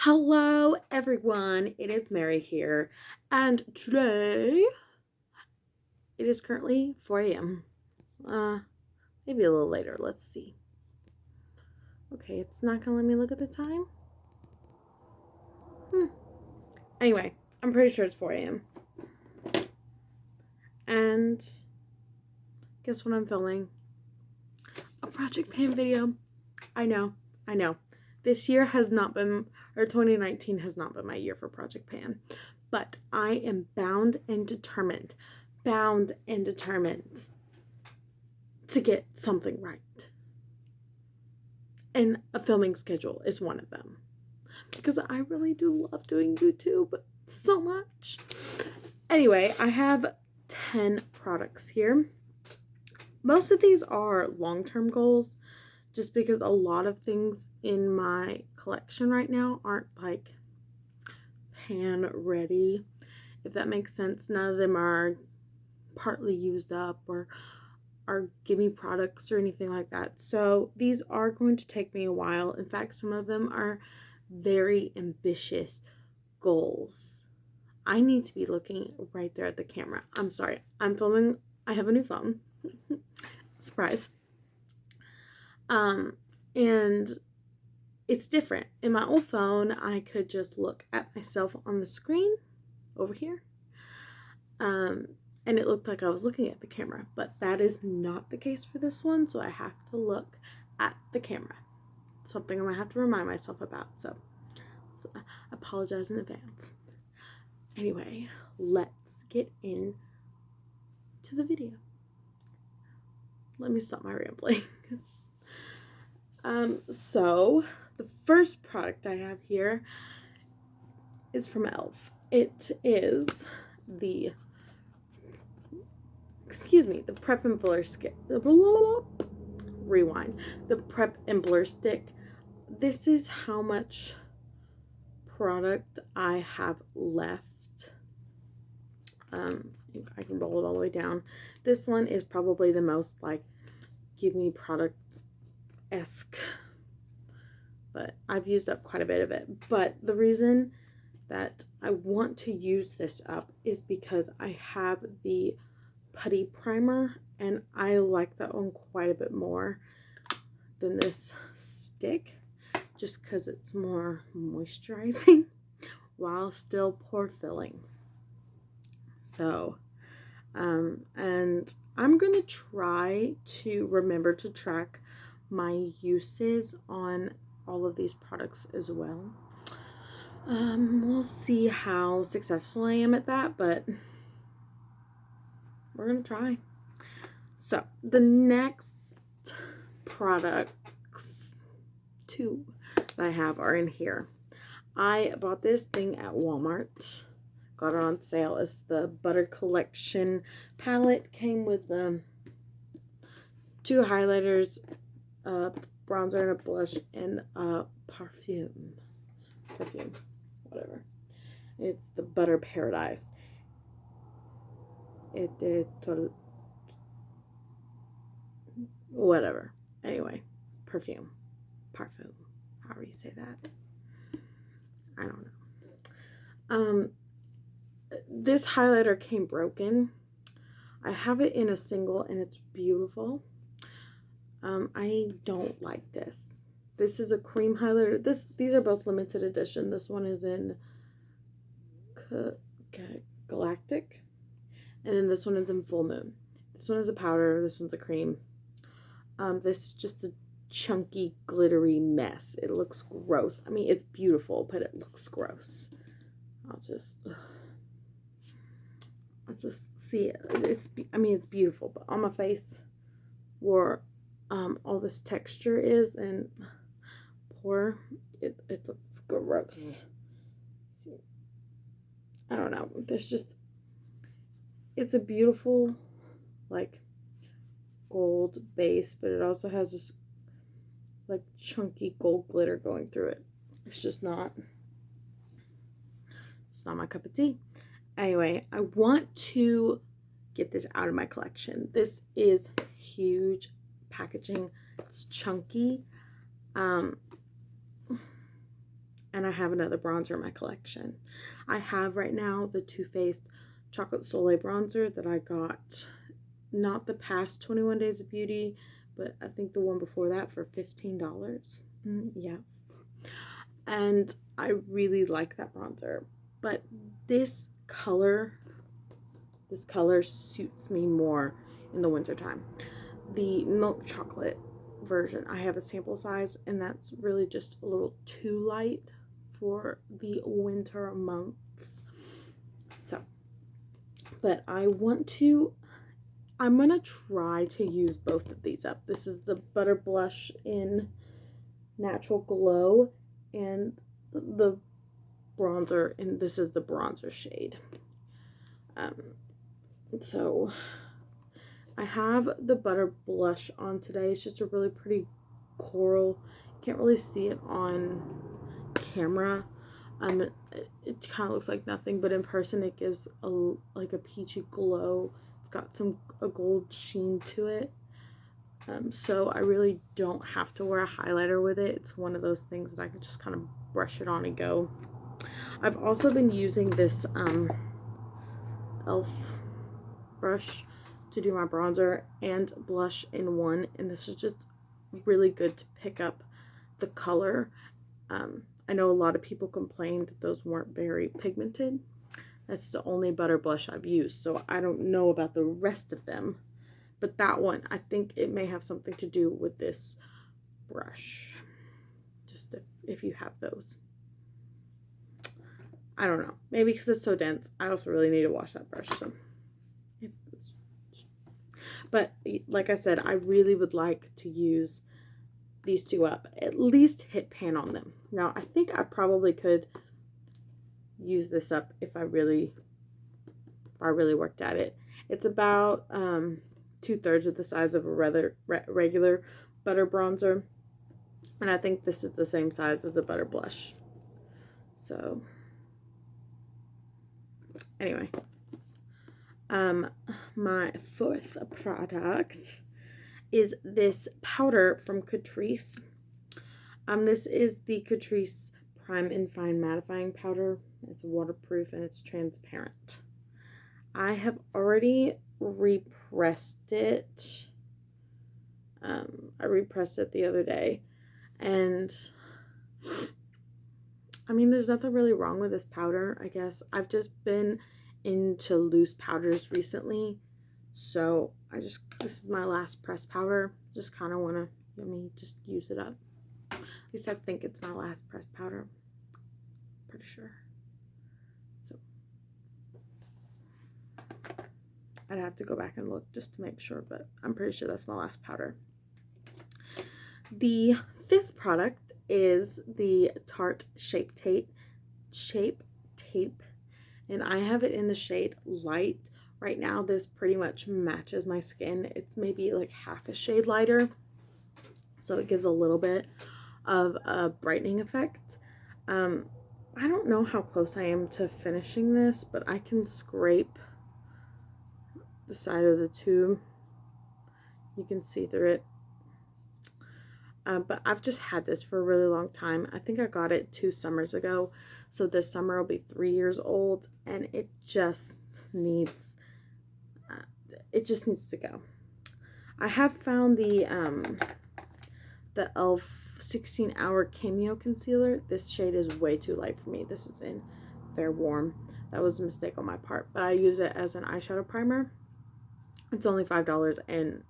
Hello, everyone. It is Mary here, and today it is currently 4 a.m. Maybe a little later. Let's see. Okay, it's not gonna let me look at the time. Anyway, I'm pretty sure it's 4 a.m. And guess what I'm filming? A Project Pan video. I know. This year has not been, or 2019 has not been my year for Project Pan, but I am bound and determined to get something right. And a filming schedule is one of them. Because I really do love doing YouTube so much. Anyway, I have 10 products here. Most of these are long-term goals, just because a lot of things in my collection right now aren't like pan ready, if that makes sense. None of them are partly used up or are gimme products or anything like that. So these are going to take me a while. In fact, some of them are very ambitious goals. I need to be looking right there at the camera. I'm sorry. I'm filming. I have a new phone. Surprise. And it's different. In my old phone, I could just look at myself on the screen over here. And it looked like I was looking at the camera, but that is not the case for this one, so I have to look at the camera. Something I'm gonna have to remind myself about, so I apologize in advance. Anyway, let's get into the video. Let me stop my rambling. So the first product I have here is from e.l.f. It is the Prep and Blur stick. Rewind. The Prep and Blur stick. This is how much product I have left. I can roll it all the way down. This one is probably the most like give me product-esque, but I've used up quite a bit of it. But the reason that I want to use this up is because I have the putty primer and I like that one quite a bit more than this stick, just because it's more moisturizing while still pore filling. So and I'm gonna try to remember to track my uses on all of these products as well. We'll see how successful I am at that, but we're gonna try. So the next products two that I have are in here. I bought this thing at Walmart. Got it on sale. It's the Butter Collection palette. Came with 2 highlighters, a bronzer and a blush, and a perfume, whatever. It's the Butter Paradise. Whatever. Anyway, parfum, however you say that. I don't know. This highlighter came broken. I have it in a single and it's beautiful. I don't like this. This is a cream highlighter. These are both limited edition. This one is in Galactic, and then this one is in Full Moon. This one is a powder. This one's a cream. This is just a chunky, glittery mess. It looks gross. I mean, it's beautiful, but it looks gross. I'll just see it. It's beautiful, but on my face where all this texture is and pore, it looks gross. See, I don't know. It's a beautiful like gold base, but it also has this like chunky gold glitter going through it. It's not my cup of tea. Anyway, I want to get this out of my collection. This is huge packaging. It's chunky. And I have another bronzer in my collection. I have right now the Too Faced Chocolate Soleil bronzer that I got, not the past 21 Days of Beauty, but I think the one before that for $15. Yes. And I really like that bronzer. But this color suits me more in the wintertime. The milk chocolate version, I have a sample size, and that's really just a little too light for the winter months. So, but I'm gonna try to use both of these up. This is the Butter Blush in Natural Glow, and the bronzer, and this is the bronzer shade. So I have the Butter Blush on today. It's just a really pretty coral. You can't really see it on camera. It kind of looks like nothing, but in person it gives like a peachy glow. It's got a gold sheen to it. So I really don't have to wear a highlighter with it. It's one of those things that I can just kind of brush it on and go. I've also been using this e.l.f. brush to do my bronzer and blush in one, and this is just really good to pick up the color. I know a lot of people complained that those weren't very pigmented. That's the only butter blush I've used, so I don't know about the rest of them, but that one, I think it may have something to do with this brush, just if you have those. I don't know, maybe because it's so dense. I also really need to wash that brush, so. But like I said, I really would like to use these two up, at least hit pan on them. Now I think I probably could use this up if I really worked at it. It's about 2/3 of the size of a rather regular butter bronzer, and I think this is the same size as a butter blush. So anyway, my fourth product is this powder from Catrice. This is the Catrice Prime and Fine Mattifying Powder. It's waterproof and it's transparent. I have already repressed it. I repressed it the other day, and I mean, there's nothing really wrong with this powder, I guess. I've just been into loose powders recently, so this is my last press powder. Just kind of want to, just use it up. At least I think it's my last press powder. Pretty sure. So I'd have to go back and look just to make sure, but I'm pretty sure that's my last powder. The fifth product is the Tarte Shape Tape, and I have it in the shade Light. Right now, this pretty much matches my skin. It's maybe like half a shade lighter, so it gives a little bit of a brightening effect. I don't know how close I am to finishing this, but I can scrape the side of the tube. You can see through it. But I've just had this for a really long time. I think I got it 2 summers ago, so this summer will be 3 years old, and it just needs to go. I have found the e.l.f. 16-hour Cameo Concealer. This shade is way too light for me. This is in Fair Warm. That was a mistake on my part, but I use it as an eyeshadow primer. It's only $5, and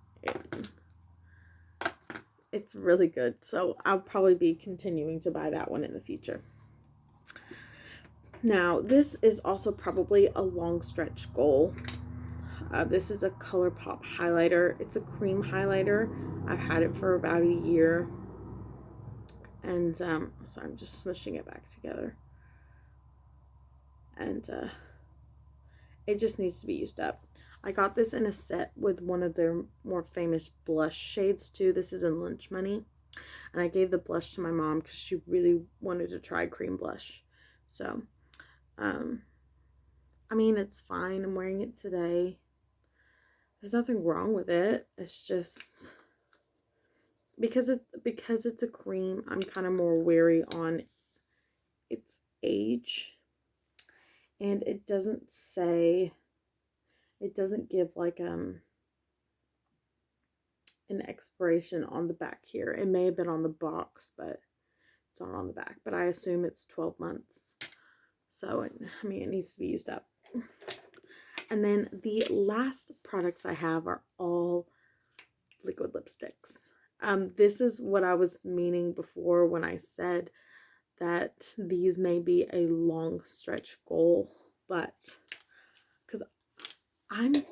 it's really good, so I'll probably be continuing to buy that one in the future. Now, this is also probably a long stretch goal. This is a ColourPop highlighter. It's a cream highlighter. I've had it for about a year, and so I'm just smushing it back together, and it just needs to be used up. I got this in a set with one of their more famous blush shades too. This is in Lunch Money, and I gave the blush to my mom because she really wanted to try cream blush. So I mean, it's fine. I'm wearing it today. There's nothing wrong with it. It's just because it's a cream, I'm kind of more wary on its age, and it doesn't say, it doesn't give like an expiration on the back here. It may have been on the box, but it's not on the back, but I assume it's 12 months. So, I mean, it needs to be used up. And then the last products I have are all liquid lipsticks. This is what I was meaning before when I said that these may be a long stretch goal, but because I'm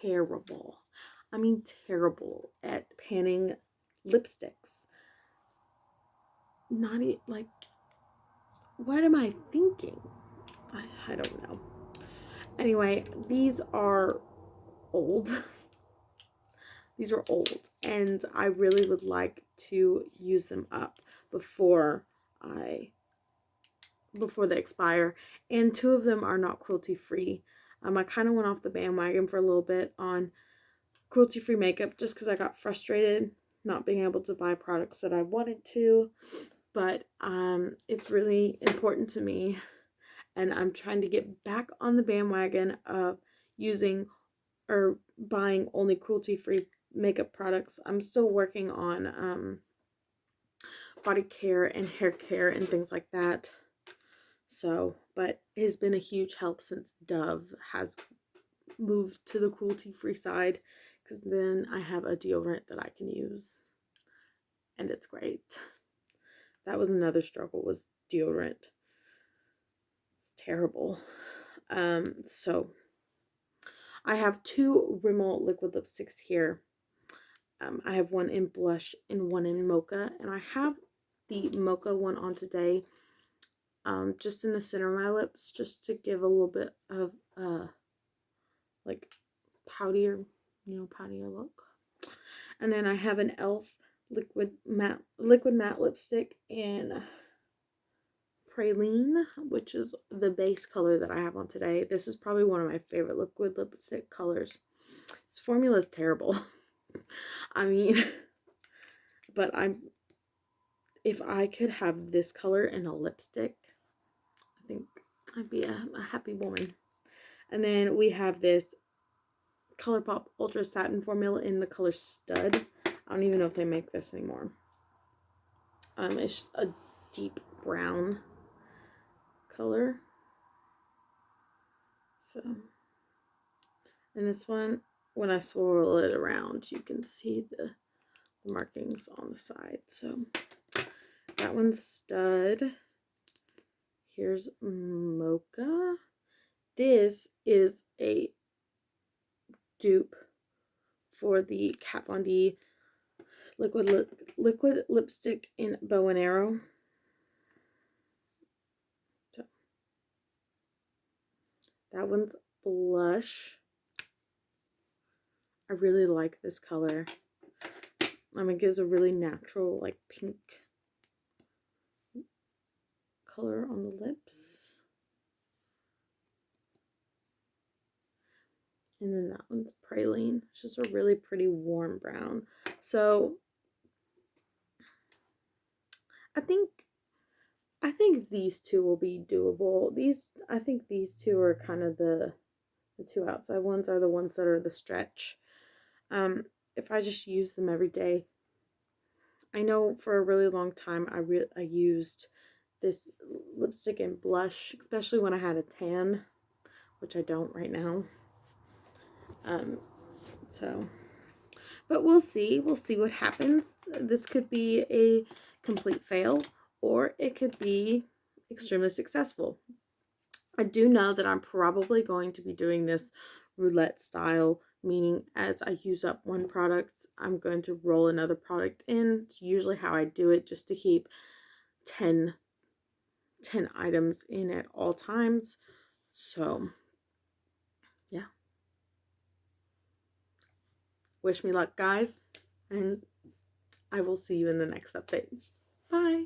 terrible. I mean, terrible at panning lipsticks. Not like, what am I thinking? I don't know. Anyway, these are old. These are old, and I really would like to use them up before they expire. And 2 of them are not cruelty free. I kind of went off the bandwagon for a little bit on cruelty free makeup just because I got frustrated not being able to buy products that I wanted to. But it's really important to me, and I'm trying to get back on the bandwagon of using or buying only cruelty free makeup products. I'm still working on body care and hair care and things like that. So, but it has been a huge help since Dove has moved to the cruelty free side, because then I have a deodorant that I can use, and it's great. That was another struggle, was deodorant. It's terrible. So I have 2 Rimmel liquid lipsticks here. I have one in blush and one in mocha, and I have the mocha one on today, just in the center of my lips, just to give a little bit of like poutier look. And then I have an e.l.f. liquid matte lipstick in Praline, which is the base color that I have on today. This is probably one of my favorite liquid lipstick colors. This formula is terrible. I mean, but if I could have this color in a lipstick, I think I'd be a happy woman. And then we have this ColourPop Ultra Satin formula in the color Stud. I don't even know if they make this anymore. It's a deep brown color. So, and this one, when I swirl it around, you can see the markings on the side. So that one's Stud. Here's Mocha. This is a dupe for the Kat Von D liquid lipstick in Bow and Arrow. So that one's blush. I really like this color. It gives a really natural, like, pink color on the lips. And then that one's Praline. It's just a really pretty warm brown. So I think these 2 will be doable. I think these 2 are kind of the 2 outside ones are the ones that are the stretch. If I just use them every day. I know for a really long time I used this lipstick and blush, especially when I had a tan, which I don't right now. So, but we'll see what happens. This could be a complete fail, or it could be extremely successful. I do know that I'm probably going to be doing this roulette style, meaning as I use up one product, I'm going to roll another product in. It's usually how I do it, just to keep 10 items in at all times. So, yeah. Wish me luck, guys, and I will see you in the next update. Bye.